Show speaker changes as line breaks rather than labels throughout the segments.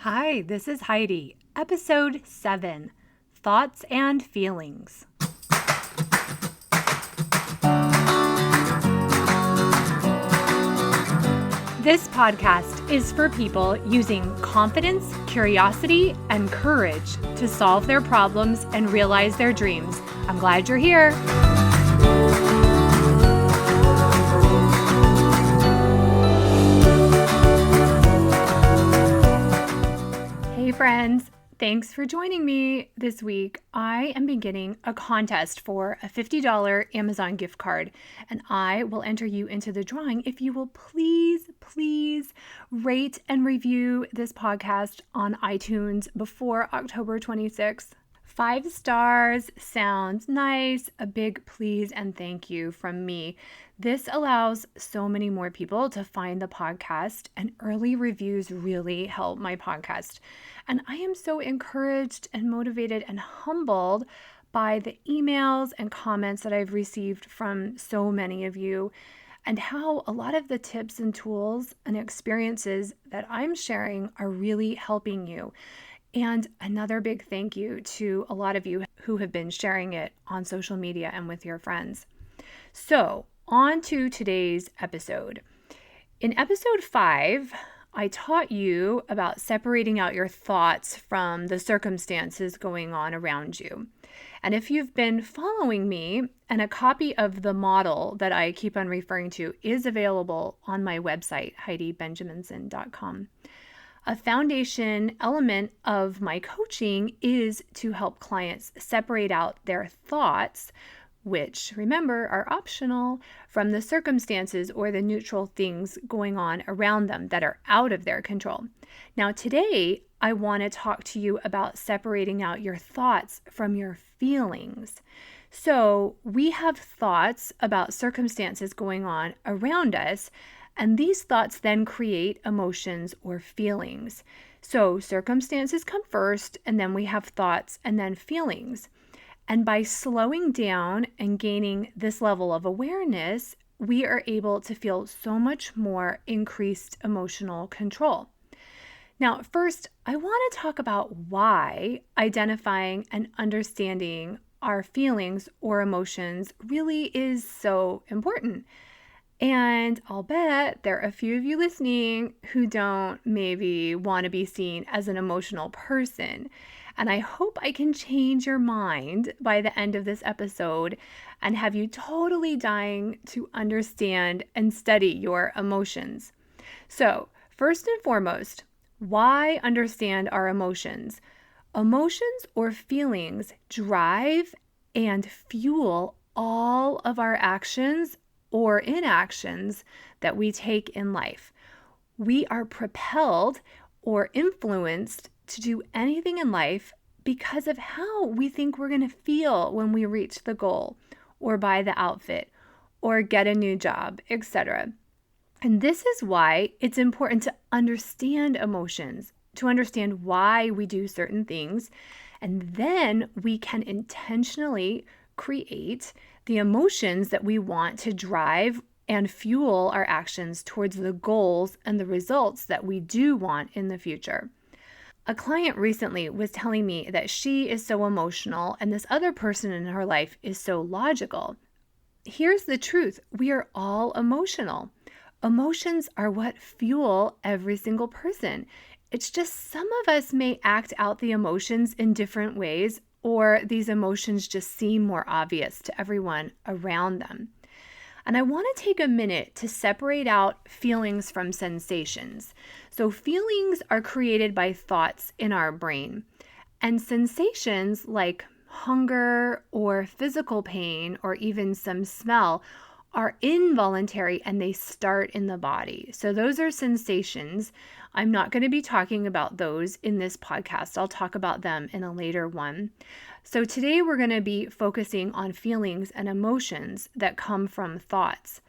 Hi, this is Heidi, episode 7, Thoughts and Feelings. This podcast is for people using confidence, curiosity, and courage to solve their problems and realize their dreams. I'm glad you're here. Hey friends, thanks for joining me this week. I am beginning a contest for a $50 Amazon gift card, and I will enter you into the drawing if you will please rate and review this podcast on iTunes before October 26th. 5 stars sounds nice. A big please and thank you from me. This allows so many more people to find the podcast, and early reviews really help my podcast. And I am so encouraged and motivated and humbled by the emails and comments that I've received from so many of you, and how a lot of the tips and tools and experiences that I'm sharing are really helping you. And another big thank you to a lot of you who have been sharing it on social media and with your friends. So, on to today's episode. In episode 5, I taught you about separating out your thoughts from the circumstances going on around you. And if you've been following me, and a copy of the model that I keep on referring to is available on my website, HeidiBenjaminson.com. A foundation element of my coaching is to help clients separate out their thoughts, which, remember, are optional, from the circumstances or the neutral things going on around them that are out of their control. Now, today, I want to talk to you about separating out your thoughts from your feelings. So, we have thoughts about circumstances going on around us, and these thoughts then create emotions or feelings. So circumstances come first, and then we have thoughts and then feelings. And by slowing down and gaining this level of awareness, we are able to feel so much more increased emotional control. Now, first, I want to talk about why identifying and understanding our feelings or emotions really is so important. And I'll bet there are a few of you listening who don't maybe want to be seen as an emotional person. And I hope I can change your mind by the end of this episode and have you totally dying to understand and study your emotions. So, first and foremost, why understand our emotions? Emotions or feelings drive and fuel all of our actions or inactions that we take in life. We are propelled or influenced to do anything in life because of how we think we're going to feel when we reach the goal or buy the outfit or get a new job, etc. And this is why it's important to understand emotions, to understand why we do certain things, and then we can intentionally create the emotions that we want to drive and fuel our actions towards the goals and the results that we do want in the future. A client recently was telling me that she is so emotional and this other person in her life is so logical. Here's the truth. We are all emotional. Emotions are what fuel every single person. It's just some of us may act out the emotions in different ways, or these emotions just seem more obvious to everyone around them. And I want to take a minute to separate out feelings from sensations. So feelings are created by thoughts in our brain, and sensations like hunger or physical pain or even some smell are involuntary and they start in the body. So those are sensations. I'm not going to be talking about those in this podcast. I'll talk about them in a later one. So today we're going to be focusing on feelings and emotions that come from thoughts.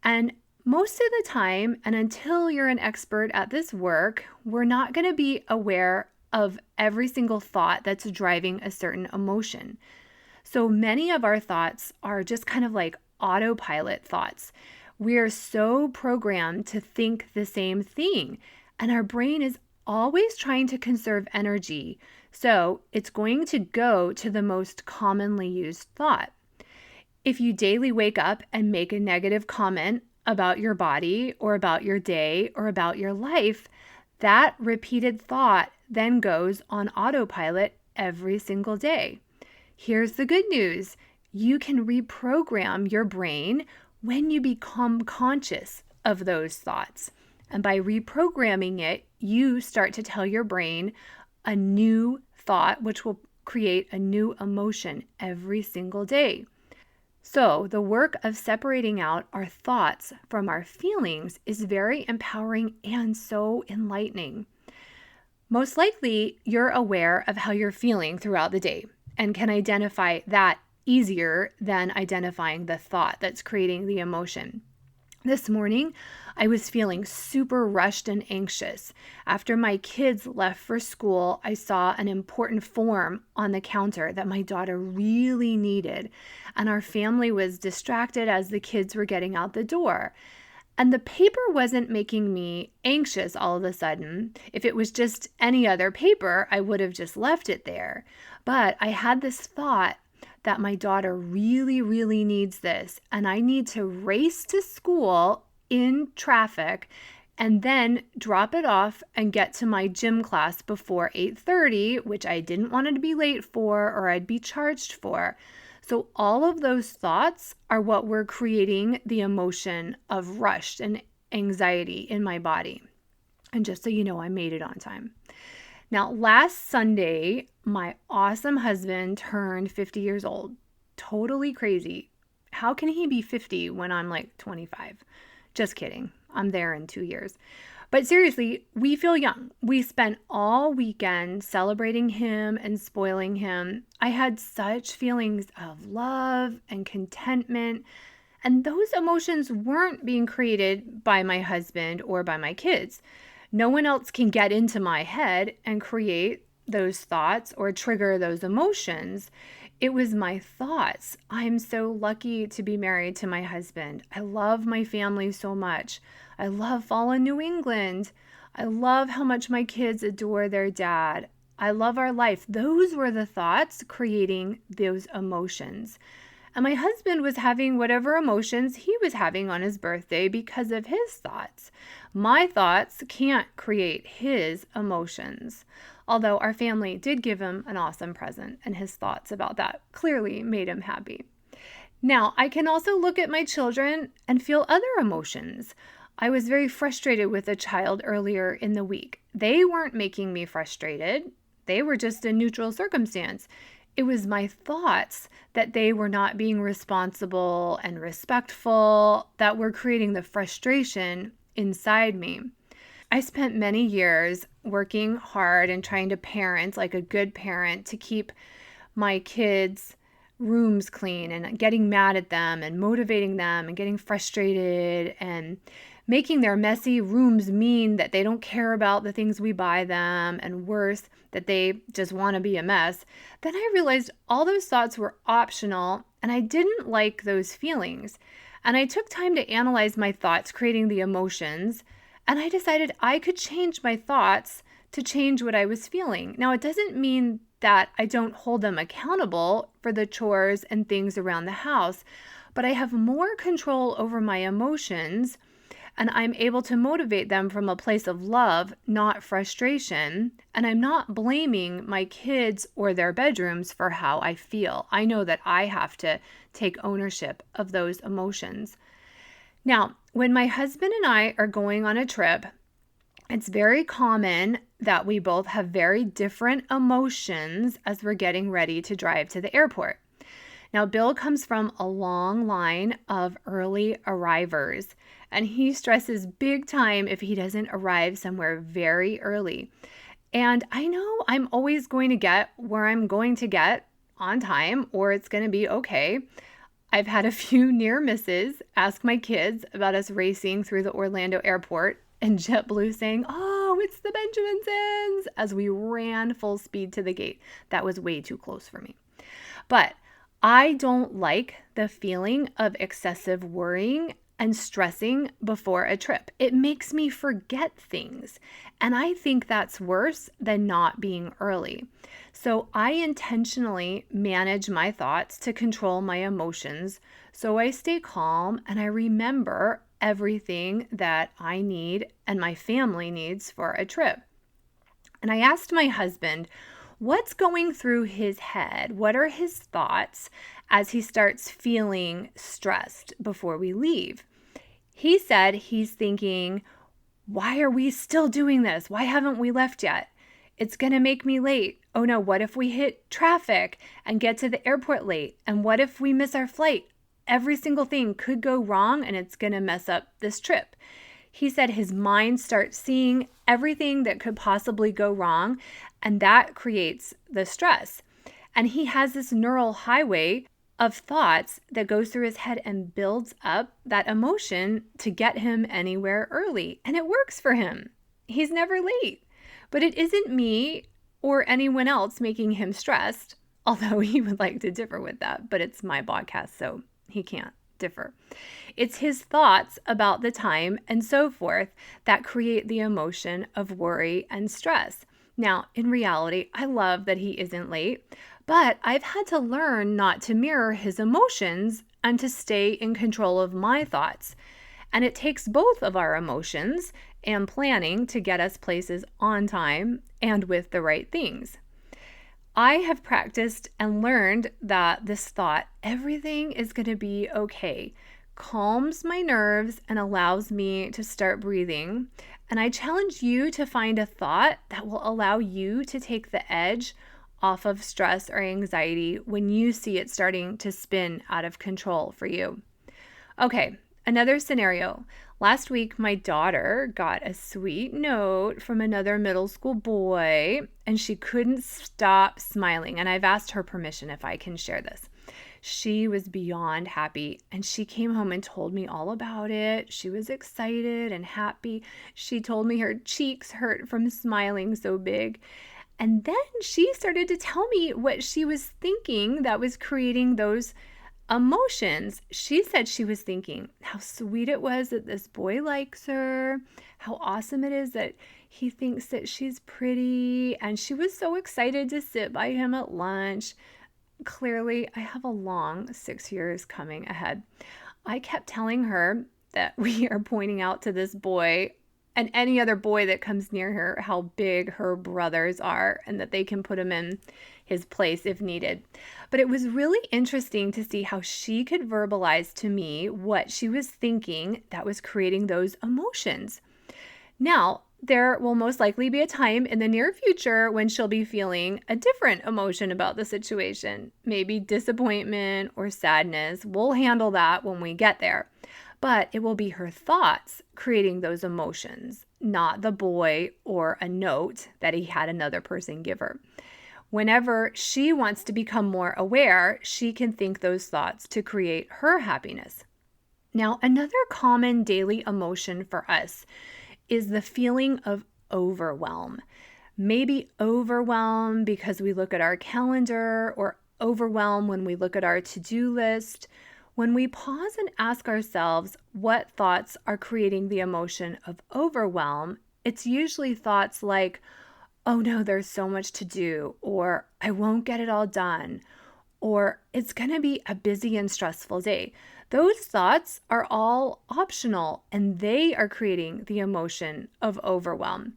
And most of the time, and until you're an expert at this work, we're not going to be aware of every single thought that's driving a certain emotion. So many of our thoughts are just kind of like autopilot thoughts. We are so programmed to think the same thing, and our brain is always trying to conserve energy. So it's going to go to the most commonly used thought. If you daily wake up and make a negative comment about your body or about your day or about your life, that repeated thought then goes on autopilot every single day. Here's the good news. You can reprogram your brain when you become conscious of those thoughts. And by reprogramming it, you start to tell your brain a new thought, which will create a new emotion every single day. So, the work of separating out our thoughts from our feelings is very empowering and so enlightening. Most likely, you're aware of how you're feeling throughout the day and can identify that easier than identifying the thought that's creating the emotion. This morning, I was feeling super rushed and anxious. After my kids left for school, I saw an important form on the counter that my daughter really needed, and our family was distracted as the kids were getting out the door. And the paper wasn't making me anxious all of a sudden. If it was just any other paper, I would have just left it there. But I had this thought that my daughter really, really needs this, and I need to race to school in traffic and then drop it off and get to my gym class before 8:30, which I didn't want to be late for or I'd be charged for. So all of those thoughts are what were creating the emotion of rush and anxiety in my body. And just so you know, I made it on time. Now, last Sunday, my awesome husband turned 50 years old. Totally crazy. How can he be 50 when I'm like 25? Just kidding. I'm there in 2 years. But seriously, we feel young. We spent all weekend celebrating him and spoiling him. I had such feelings of love and contentment, and those emotions weren't being created by my husband or by my kids. No one else can get into my head and create those thoughts or trigger those emotions. It was my thoughts. I'm so lucky to be married to my husband. I love my family so much. I love fall in New England. I love how much my kids adore their dad. I love our life. Those were the thoughts creating those emotions. And my husband was having whatever emotions he was having on his birthday because of his thoughts. My thoughts can't create his emotions. Although our family did give him an awesome present, and his thoughts about that clearly made him happy. Now, I can also look at my children and feel other emotions. I was very frustrated with a child earlier in the week. They weren't making me frustrated. They were just a neutral circumstance. It was my thoughts that they were not being responsible and respectful that were creating the frustration inside me. I spent many years working hard and trying to parent like a good parent to keep my kids' rooms clean and getting mad at them and motivating them and getting frustrated and making their messy rooms mean that they don't care about the things we buy them, and worse, that they just want to be a mess. Then I realized all those thoughts were optional and I didn't like those feelings. And I took time to analyze my thoughts, creating the emotions, and I decided I could change my thoughts to change what I was feeling. Now, it doesn't mean that I don't hold them accountable for the chores and things around the house, but I have more control over my emotions, and I'm able to motivate them from a place of love, not frustration. And I'm not blaming my kids or their bedrooms for how I feel. I know that I have to take ownership of those emotions. Now, when my husband and I are going on a trip, it's very common that we both have very different emotions as we're getting ready to drive to the airport. Now, Bill comes from a long line of early arrivers, and he stresses big time if he doesn't arrive somewhere very early. And I know I'm always going to get where I'm going to get on time, or it's going to be okay. I've had a few near misses. Ask my kids about us racing through the Orlando airport and JetBlue saying, "Oh, it's the Benjaminsons," as we ran full speed to the gate. That was way too close for me. But I don't like the feeling of excessive worrying and stressing before a trip. It makes me forget things. And I think that's worse than not being early. So I intentionally manage my thoughts to control my emotions so I stay calm and I remember everything that I need and my family needs for a trip. And I asked my husband, what's going through his head? What are his thoughts as he starts feeling stressed before we leave? He said he's thinking, why are we still doing this? Why haven't we left yet? It's going to make me late. Oh no, what if we hit traffic and get to the airport late? And what if we miss our flight? Every single thing could go wrong and it's going to mess up this trip. He said his mind starts seeing everything that could possibly go wrong, and that creates the stress. And he has this neural highway of thoughts that goes through his head and builds up that emotion to get him anywhere early. And it works for him. He's never late. But it isn't me or anyone else making him stressed, although he would like to differ with that, but it's my podcast, so he can't differ. It's his thoughts about the time and so forth that create the emotion of worry and stress. Now, in reality, I love that he isn't late, but I've had to learn not to mirror his emotions and to stay in control of my thoughts. And it takes both of our emotions and planning to get us places on time and with the right things. I have practiced and learned that this thought, everything is going to be okay, calms my nerves and allows me to start breathing. And I challenge you to find a thought that will allow you to take the edge off of stress or anxiety when you see it starting to spin out of control for you. Okay, another scenario. Last week, my daughter got a sweet note from another middle school boy, and she couldn't stop smiling. And I've asked her permission if I can share this. She was beyond happy, and she came home and told me all about it. She was excited and happy. She told me her cheeks hurt from smiling so big. And then she started to tell me what she was thinking that was creating those emotions. She said she was thinking how sweet it was that this boy likes her, how awesome it is that he thinks that she's pretty, and she was so excited to sit by him at lunch. Clearly, I have a long 6 years coming ahead. I kept telling her that we are pointing out to this boy and any other boy that comes near her how big her brothers are and that they can put him in his place if needed. But it was really interesting to see how she could verbalize to me what she was thinking that was creating those emotions. Now, there will most likely be a time in the near future when she'll be feeling a different emotion about the situation, maybe disappointment or sadness. We'll handle that when we get there. But it will be her thoughts creating those emotions, not the boy or a note that he had another person give her. Whenever she wants to become more aware, she can think those thoughts to create her happiness. Now, another common daily emotion for us is the feeling of overwhelm. Maybe overwhelm because we look at our calendar, or overwhelm when we look at our to-do list. When we pause and ask ourselves what thoughts are creating the emotion of overwhelm, it's usually thoughts like, oh no, there's so much to do, or I won't get it all done, or it's going to be a busy and stressful day. Those thoughts are all optional, and they are creating the emotion of overwhelm.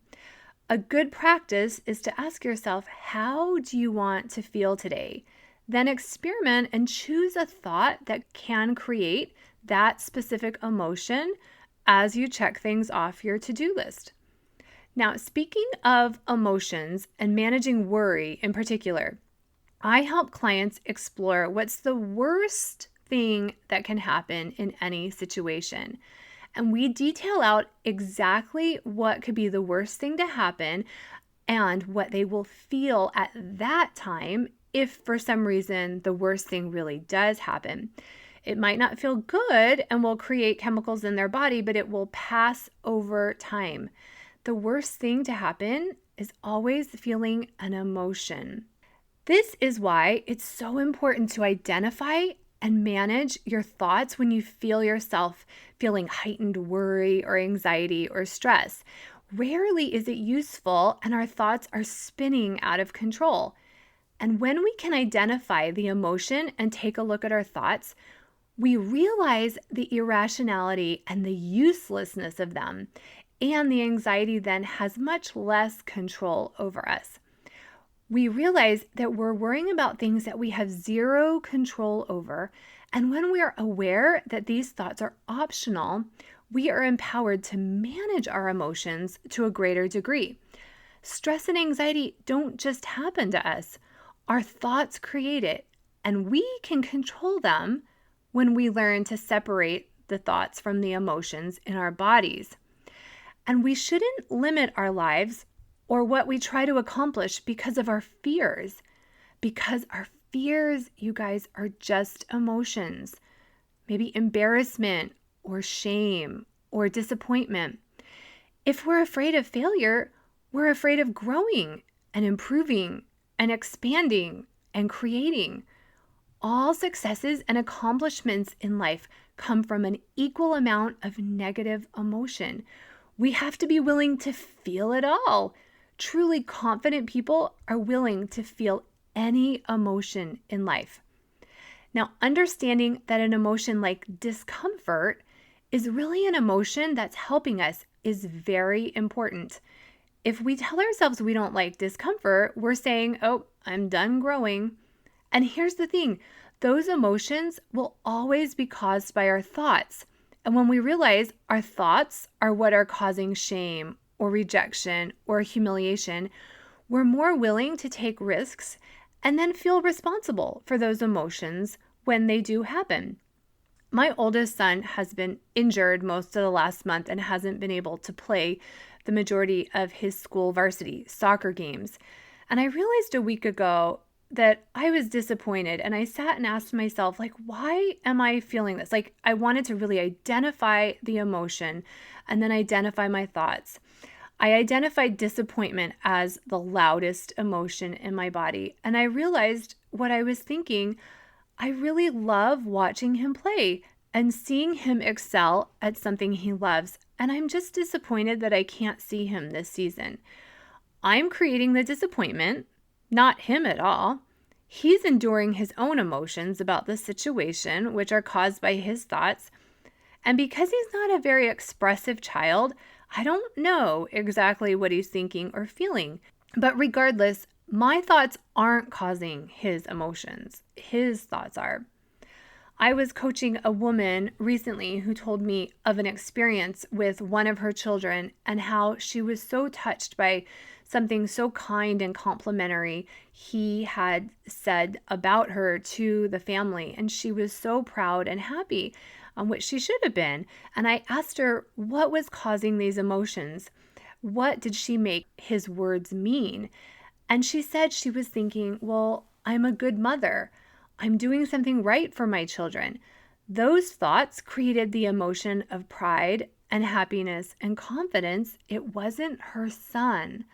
A good practice is to ask yourself, how do you want to feel today? Then experiment and choose a thought that can create that specific emotion as you check things off your to-do list. Now, speaking of emotions and managing worry in particular, I help clients explore what's the worst thing that can happen in any situation. And we detail out exactly what could be the worst thing to happen and what they will feel at that time if for some reason the worst thing really does happen. It might not feel good and will create chemicals in their body, but it will pass over time. The worst thing to happen is always feeling an emotion. This is why it's so important to identify and manage your thoughts when you feel yourself feeling heightened worry or anxiety or stress. Rarely is it useful, and our thoughts are spinning out of control. And when we can identify the emotion and take a look at our thoughts, we realize the irrationality and the uselessness of them, and the anxiety then has much less control over us. We realize that we're worrying about things that we have zero control over, and when we are aware that these thoughts are optional, we are empowered to manage our emotions to a greater degree. Stress and anxiety don't just happen to us. Our thoughts create it, and we can control them when we learn to separate the thoughts from the emotions in our bodies. And we shouldn't limit our lives or what we try to accomplish because of our fears. Because our fears, you guys, are just emotions. Maybe embarrassment or shame or disappointment. If we're afraid of failure, we're afraid of growing and improving and expanding and creating. All successes and accomplishments in life come from an equal amount of negative emotion. We have to be willing to feel it all. Truly confident people are willing to feel any emotion in life. Now, understanding that an emotion like discomfort is really an emotion that's helping us is very important. If we tell ourselves we don't like discomfort, we're saying, oh, I'm done growing. And here's the thing, those emotions will always be caused by our thoughts. And when we realize our thoughts are what are causing shame or rejection or humiliation, we're more willing to take risks and then feel responsible for those emotions when they do happen. My oldest son has been injured most of the last month and hasn't been able to play the majority of his school varsity soccer games. And I realized a week ago that I was disappointed, and I sat and asked myself, like, why am I feeling this? Like, I wanted to really identify the emotion and then identify my thoughts. I identified disappointment as the loudest emotion in my body, and I realized what I was thinking. I really love watching him play and seeing him excel at something he loves, and I'm just disappointed that I can't see him this season. I'm creating the disappointment, not him at all. He's enduring his own emotions about the situation, which are caused by his thoughts. And because he's not a very expressive child, I don't know exactly what he's thinking or feeling. But regardless, my thoughts aren't causing his emotions. His thoughts are. I was coaching a woman recently who told me of an experience with one of her children and how she was so touched by something so kind and complimentary he had said about her to the family. And she was so proud and happy, which she should have been. And I asked her what was causing these emotions. What did she make his words mean? And she said she was thinking, well, I'm a good mother. I'm doing something right for my children. Those thoughts created the emotion of pride and happiness and confidence. It wasn't her son.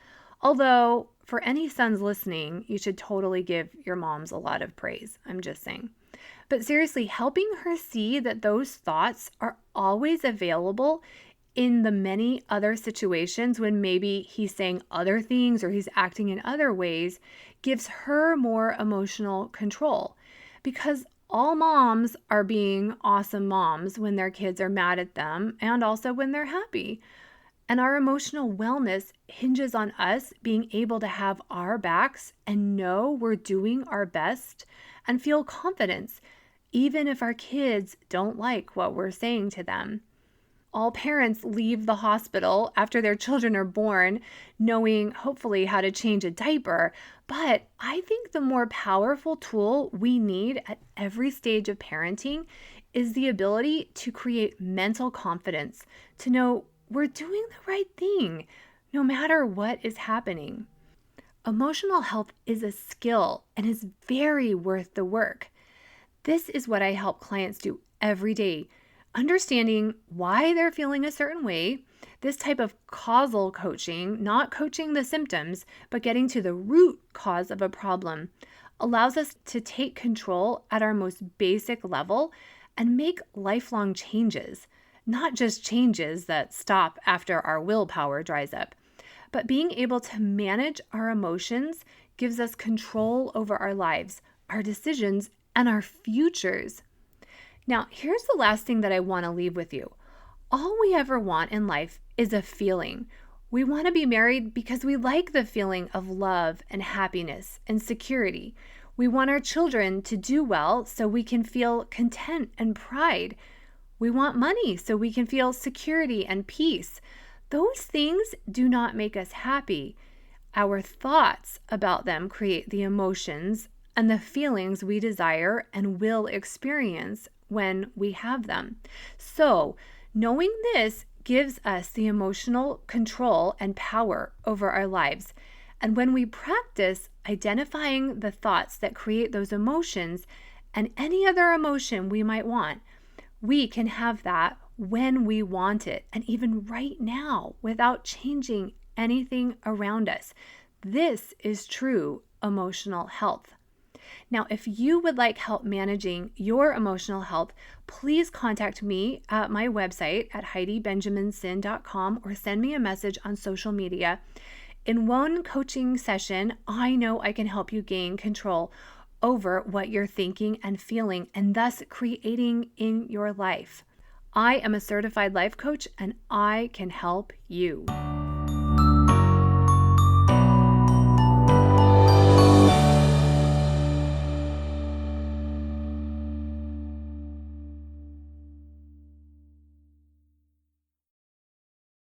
Although, for any sons listening, you should totally give your moms a lot of praise. I'm just saying. But seriously, helping her see that those thoughts are always available in the many other situations when maybe he's saying other things or he's acting in other ways gives her more emotional control. Because all moms are being awesome moms when their kids are mad at them and also when they're happy. And our emotional wellness hinges on us being able to have our backs and know we're doing our best and feel confidence, even if our kids don't like what we're saying to them. All parents leave the hospital after their children are born, knowing hopefully how to change a diaper. But I think the more powerful tool we need at every stage of parenting is the ability to create mental confidence, to know we're doing the right thing, no matter what is happening. Emotional health is a skill and is very worth the work. This is what I help clients do every day, understanding why they're feeling a certain way, this type of causal coaching, not coaching the symptoms, but getting to the root cause of a problem, allows us to take control at our most basic level and make lifelong changes, not just changes that stop after our willpower dries up. But being able to manage our emotions gives us control over our lives, our decisions, and our futures. Now, here's the last thing that I want to leave with you. All we ever want in life is a feeling. We want to be married because we like the feeling of love and happiness and security. We want our children to do well so we can feel content and pride. We want money so we can feel security and peace. Those things do not make us happy. Our thoughts about them create the emotions and the feelings we desire and will experience when we have them. So, knowing this gives us the emotional control and power over our lives. And when we practice identifying the thoughts that create those emotions and any other emotion we might want, we can have that when we want it, and even right now, without changing anything around us. This is true emotional health. Now, if you would like help managing your emotional health, please contact me at my website at HeidiBenjaminson.com or send me a message on social media. In one coaching session, I know I can help you gain control over what you're thinking and feeling, and thus creating in your life. I am a certified life coach, and I can help you.